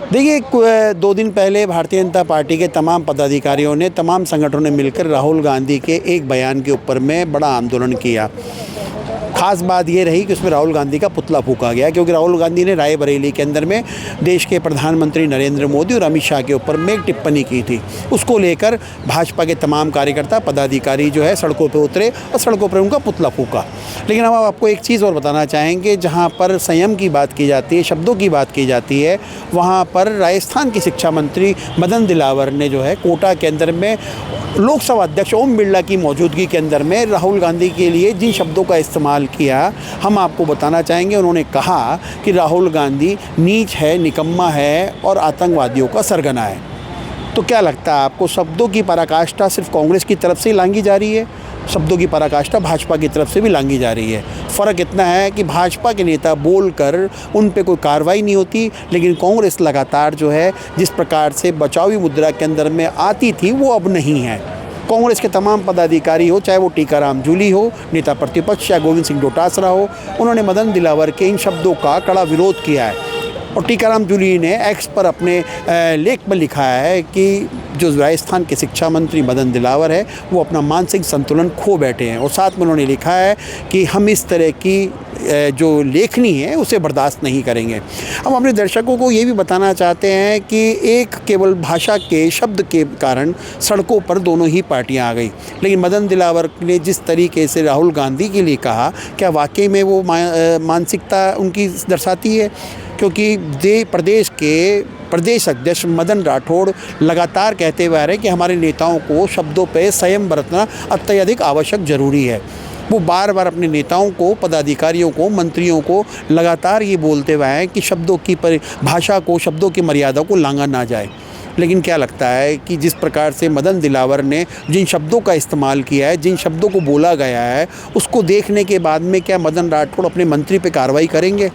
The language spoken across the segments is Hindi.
देखिए 2 दिन पहले भारतीय जनता पार्टी के तमाम पदाधिकारियों ने, तमाम संगठनों ने मिलकर राहुल गांधी के एक बयान के ऊपर में बड़ा आंदोलन किया। ख़ास बात ये रही कि उसमें राहुल गांधी का पुतला फूँका गया, क्योंकि राहुल गांधी ने रायबरेली के अंदर में देश के प्रधानमंत्री नरेंद्र मोदी और अमित शाह के ऊपर में एक टिप्पणी की थी। उसको लेकर भाजपा के तमाम कार्यकर्ता, पदाधिकारी जो है सड़कों पर उतरे और सड़कों पर उनका पुतला फूँका। लेकिन हम आपको एक चीज़ और बताना चाहेंगे, जहाँ पर संयम की बात की जाती है, शब्दों की बात की जाती है, वहाँ पर राजस्थान की शिक्षा मंत्री मदन दिलावर ने जो है कोटा के अंदर में लोकसभा अध्यक्ष ओम बिरला की मौजूदगी के अंदर में राहुल गांधी के लिए जिन शब्दों का इस्तेमाल किया, हम आपको बताना चाहेंगे। उन्होंने कहा कि राहुल गांधी नीच है, निकम्मा है और आतंकवादियों का सरगना है। तो क्या लगता है आपको, शब्दों की पराकाष्ठा सिर्फ कांग्रेस की तरफ से ही लांघी जा रही है, शब्दों की पराकाष्ठा भाजपा की तरफ से भी लांघी जा रही है? फ़र्क इतना है कि भाजपा के नेता बोलकर उन पे कोई कार्रवाई नहीं होती, लेकिन कांग्रेस लगातार जो है जिस प्रकार से बचावी मुद्रा के अंदर में आती थी वो अब नहीं है। कांग्रेस के तमाम पदाधिकारी हो, चाहे वो टीकाराम जूली हो, नेता प्रतिपक्ष या गोविंद सिंह डोटासरा हो, उन्होंने मदन दिलावर के इन शब्दों का कड़ा विरोध किया है। और टीकाराम जूली ने एक्स पर अपने लेख में लिखा है कि जो राजस्थान के शिक्षा मंत्री मदन दिलावर है वो अपना मानसिक संतुलन खो बैठे हैं। और साथ में उन्होंने लिखा है कि हम इस तरह की जो लेखनी है उसे बर्दाश्त नहीं करेंगे। हम अपने दर्शकों को ये भी बताना चाहते हैं कि एक केवल भाषा के शब्द के कारण सड़कों पर दोनों ही पार्टियां आ गई, लेकिन मदन दिलावर ने जिस तरीके से राहुल गांधी के लिए कहा, क्या वाकई में वो मानसिकता उनकी दर्शाती है? क्योंकि प्रदेश के प्रदेश अध्यक्ष मदन राठौड़ लगातार कहते हुए आ रहे हैं कि हमारे नेताओं को शब्दों पे संयम बरतना अत्यधिक आवश्यक ज़रूरी है। वो बार बार अपने नेताओं को, पदाधिकारियों को, मंत्रियों को लगातार ये बोलते हुए हैं कि शब्दों की भाषा को, शब्दों की मर्यादा को लांघा ना जाए। लेकिन क्या लगता है कि जिस प्रकार से मदन दिलावर ने जिन शब्दों का इस्तेमाल किया है, जिन शब्दों को बोला गया है, उसको देखने के बाद में क्या मदन राठौड़ अपने मंत्री पे कार्रवाई करेंगे?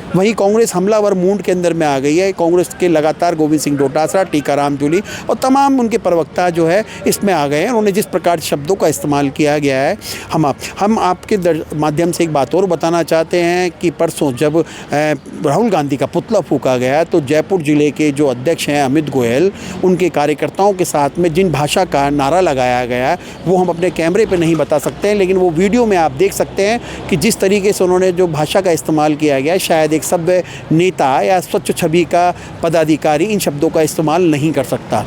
वहीं कांग्रेस हमलावर मूड के अंदर में आ गई है। कांग्रेस के लगातार गोविंद सिंह डोटासरा, टीकाराम जूली और तमाम उनके प्रवक्ता जो है इसमें आ गए हैं। उन्होंने जिस प्रकार शब्दों का इस्तेमाल किया गया है, हम आपके माध्यम से एक बात और बताना चाहते हैं कि परसों जब राहुल गांधी का पुतला फूंका गया तो जयपुर ज़िले के जो अध्यक्ष हैं अमित गोयल, उनके कार्यकर्ताओं के साथ में जिन भाषा का नारा लगाया गया वो हम अपने कैमरे पर नहीं बता सकते हैं, लेकिन वो वीडियो में आप देख सकते हैं कि जिस तरीके से उन्होंने जो भाषा का इस्तेमाल किया गया, शायद एक सभ्य नेता या स्वच्छ छवि का पदाधिकारी इन शब्दों का इस्तेमाल नहीं कर सकता।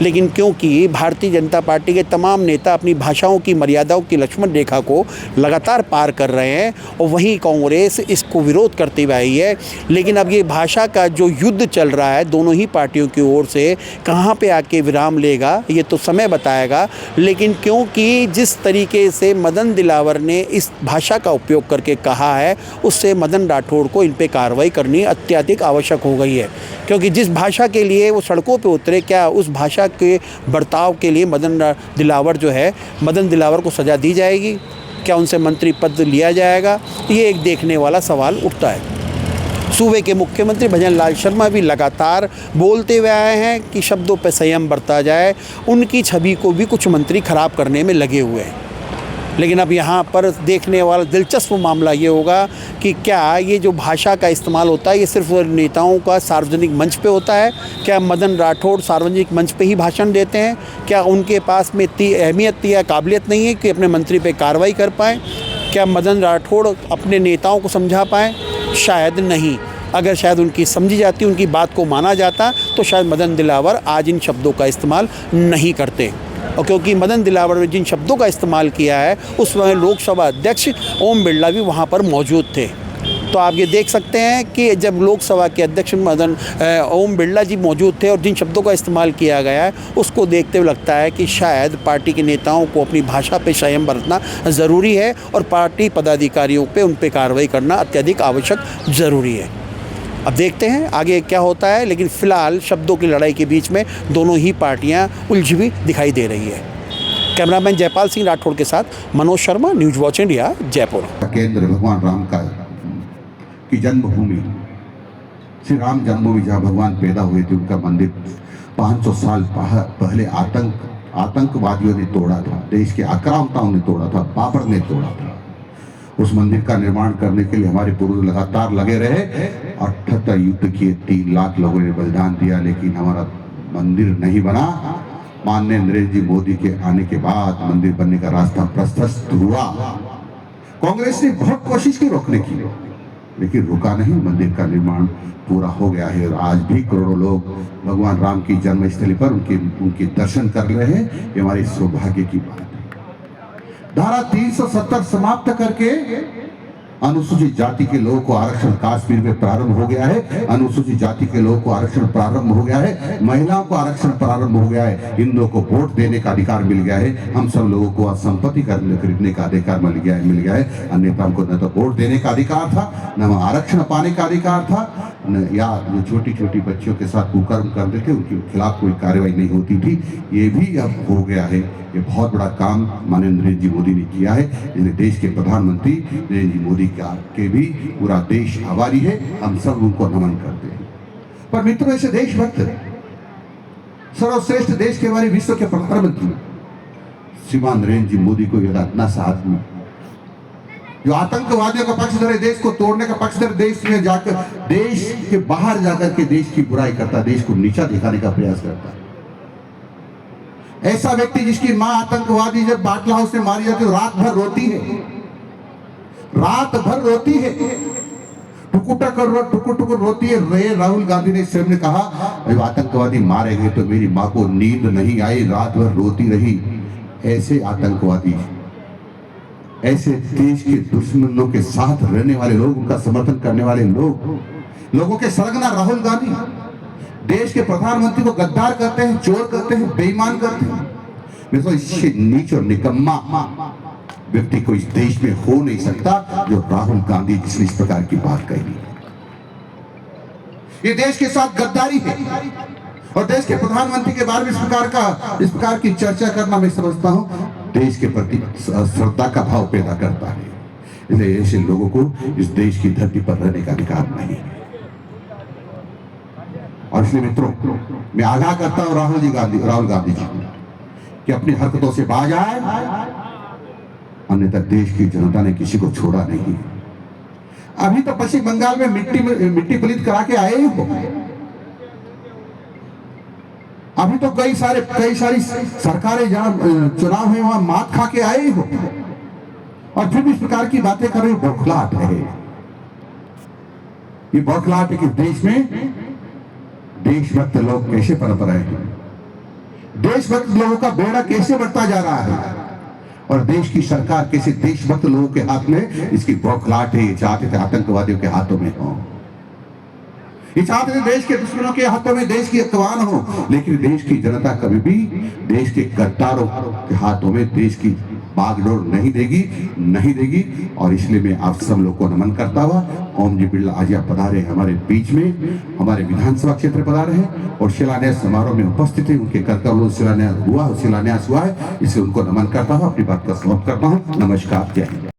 लेकिन क्योंकि भारतीय जनता पार्टी के तमाम नेता अपनी भाषाओं की मर्यादाओं की लक्ष्मण रेखा को लगातार पार कर रहे हैं और वहीं कांग्रेस इसको विरोध करती हुई आई है। लेकिन अब ये भाषा का जो युद्ध चल रहा है दोनों ही पार्टियों की ओर से, कहाँ पे आके विराम लेगा ये तो समय बताएगा। लेकिन क्योंकि जिस तरीके से मदन दिलावर ने इस भाषा का उपयोग करके कहा है, उससे मदन राठौड़ को इन पर कार्रवाई करनी अत्यधिक आवश्यक हो गई है। क्योंकि जिस भाषा के लिए वो सड़कों पर उतरे, क्या उस भाषा के बर्ताव के लिए मदन दिलावर को सज़ा दी जाएगी? क्या उनसे मंत्री पद लिया जाएगा? ये एक देखने वाला सवाल उठता है। सूबे के मुख्यमंत्री भजन लाल शर्मा भी लगातार बोलते हुए आए हैं कि शब्दों पर संयम बरता जाए। उनकी छवि को भी कुछ मंत्री खराब करने में लगे हुए हैं। लेकिन अब यहाँ पर देखने वाला दिलचस्प मामला ये होगा कि क्या ये जो भाषा का इस्तेमाल होता है ये सिर्फ नेताओं का सार्वजनिक मंच पे होता है? क्या मदन राठौड़ सार्वजनिक मंच पे ही भाषण देते हैं? क्या उनके पास में इतनी अहमियत या काबिलियत नहीं है कि अपने मंत्री पे कार्रवाई कर पाएँ? क्या मदन राठौड़ अपने नेताओं को समझा पाएँ? शायद नहीं। अगर शायद उनकी समझी जाती, उनकी बात को माना जाता, तो शायद मदन दिलावर आज इन शब्दों का इस्तेमाल नहीं करते। और क्योंकि मदन दिलावर ने जिन शब्दों का इस्तेमाल किया है उस समय लोकसभा अध्यक्ष ओम बिरला भी वहाँ पर मौजूद थे। तो आप ये देख सकते हैं कि जब लोकसभा के अध्यक्ष ओम बिरला जी मौजूद थे और जिन शब्दों का इस्तेमाल किया गया है उसको देखते हुए लगता है कि शायद पार्टी के नेताओं को अपनी भाषा पे संयम बरतना ज़रूरी है और पार्टी पदाधिकारियों पे उन पे कार्रवाई करना अत्यधिक आवश्यक ज़रूरी है। अब देखते हैं आगे क्या होता है, लेकिन फ़िलहाल शब्दों की लड़ाई के बीच में दोनों ही पार्टियां उलझी हुई दिखाई दे रही है। कैमरामैन जयपाल सिंह राठौड़ के साथ Manoj Sharma, news watch India, Jaipur. केंद्र भगवान राम का की जन्मभूमि, श्री राम जन्मभूमि जहाँ भगवान पैदा हुए थे, उनका मंदिर 500 साल पहले आतंकवादियों ने तोड़ा था, देश के आक्रामताओं ने तोड़ा था, बाबर ने तोड़ा था। उस मंदिर का निर्माण करने के लिए हमारे पूर्वज लगातार लगे रहे। 78 युद्ध किए, 3 लाख लोगों ने बलिदान दिया, लेकिन हमारा मंदिर नहीं बना। माननीय नरेंद्र जी मोदी के आने के बाद मंदिर बनने का रास्ता प्रशस्त हुआ। कांग्रेस ने बहुत कोशिश की रोकने की, लेकिन रुका नहीं। मंदिर का निर्माण पूरा हो गया है और आज भी करोड़ों लोग भगवान राम की जन्मस्थली पर उनके दर्शन कर रहे हैं। ये हमारे सौभाग्य की बात है। धारा 370 समाप्त करके अनुसूचित जाति के लोगों को आरक्षण कश्मीर में प्रारंभ हो गया है। अनुसूचित जाति के लोगों को आरक्षण प्रारंभ हो गया है। महिलाओं को आरक्षण प्रारंभ हो गया है। हिंदुओं को वोट देने का अधिकार मिल गया है। हम सब लोगों को संपत्ति खरीदने का अधिकार मिल गया है। अन्यथा हमको न तो वोट देने का अधिकार था, न आरक्षण पाने का अधिकार था, या जो छोटी छोटी बच्चियों के साथ कुकर्म करते थे उनके खिलाफ कोई कार्रवाई नहीं होती थी। ये भी अब हो गया है। ये बहुत बड़ा काम माननीय नरेंद्र जी मोदी ने किया है। इसलिए देश के प्रधानमंत्री नरेंद्र जी मोदी के भी पूरा देश आभारी है। हम सब उनको नमन करते हैं। पर मित्रों, ऐसे देशभक्त सर्वश्रेष्ठ देश के हमारे विश्व के प्रधानमंत्री श्रीमान नरेंद्र जी मोदी को यह इतना सा आदमी जो आतंकवादियों का पक्ष धरे, देश को तोड़ने का पक्ष धरे, देश में जाकर, देश के बाहर जाकर के देश की बुराई करता, देश को नीचा दिखाने का प्रयास करता है। ऐसा व्यक्ति जिसकी मां आतंकवादी जब बाटला हाउस में मारी जाती है रात भर रोती है, रात भर रोती है, टुकुर रोती है। राहुल गांधी ने स्वयं ने कहा, जब आतंकवादी मारे गए तो मेरी मां को नींद नहीं आई, रात भर रोती रही। ऐसे आतंकवादी, ऐसे देश के दुश्मनों के साथ रहने वाले लोग, उनका समर्थन करने वाले लोगों के सरगना राहुल गांधी देश के प्रधानमंत्री को गद्दार करते हैं, चोर करते हैं, बेईमान करते हैं। मैं तो इससे नीच और निकम्मा व्यक्ति को इस देश में हो नहीं सकता जो राहुल गांधी जिसने इस प्रकार की बात कही। ये देश के साथ गद्दारी है और देश के प्रधानमंत्री के बारे में इस प्रकार की चर्चा करना मैं समझता हूं देश के प्रति श्रद्धा का भाव पैदा करता है। इसलिए ऐसे लोगों को इस देश की धरती पर रहने का अधिकार नहीं है। और इसलिए मित्रों, मैं आगाह करता हूं राहुल गांधी जी कि अपनी हरकतों से बाज आए, अन्यथा देश की जनता ने किसी को छोड़ा नहीं। अभी तो पश्चिम बंगाल में मिट्टी पलीत करा के आए ही हो। अभी तो कई सारी सरकारें जहां चुनाव हुए वहां मात खा के आए ही हो, और फिर भी इस प्रकार की बातें कर रहे हो। बौखलाहट है ये, बौखलाहट है कि देश में देशभक्त लोग कैसे पनप रहे हैं, देशभक्त लोगों का बेड़ा कैसे बढ़ता जा रहा है, और देश की सरकार कैसे देशभक्त लोगों के हाथ में इसकी बौखलाहट है। ये चाहते थे आतंकवादियों के हाथों में हो, ये चाहते थे देश के दुश्मनों के हाथों में देश की अखवान हो, लेकिन देश की जनता कभी भी देश के गद्दारों के हाथों में देश की बागडोर नहीं देगी। और इसलिए मैं आप सब लोग को नमन करता हुआ, ओम जी बिरला आज आप पधारे हमारे बीच में, हमारे विधानसभा क्षेत्र पधारे हैं और शिलान्यास समारोह में उपस्थित है। उनके कर्तव्य शिलान्यास हुआ है, इसलिए उनको नमन करता हूँ, अपनी बात का समाप्त करता हूँ। नमस्कार, जय हिंद।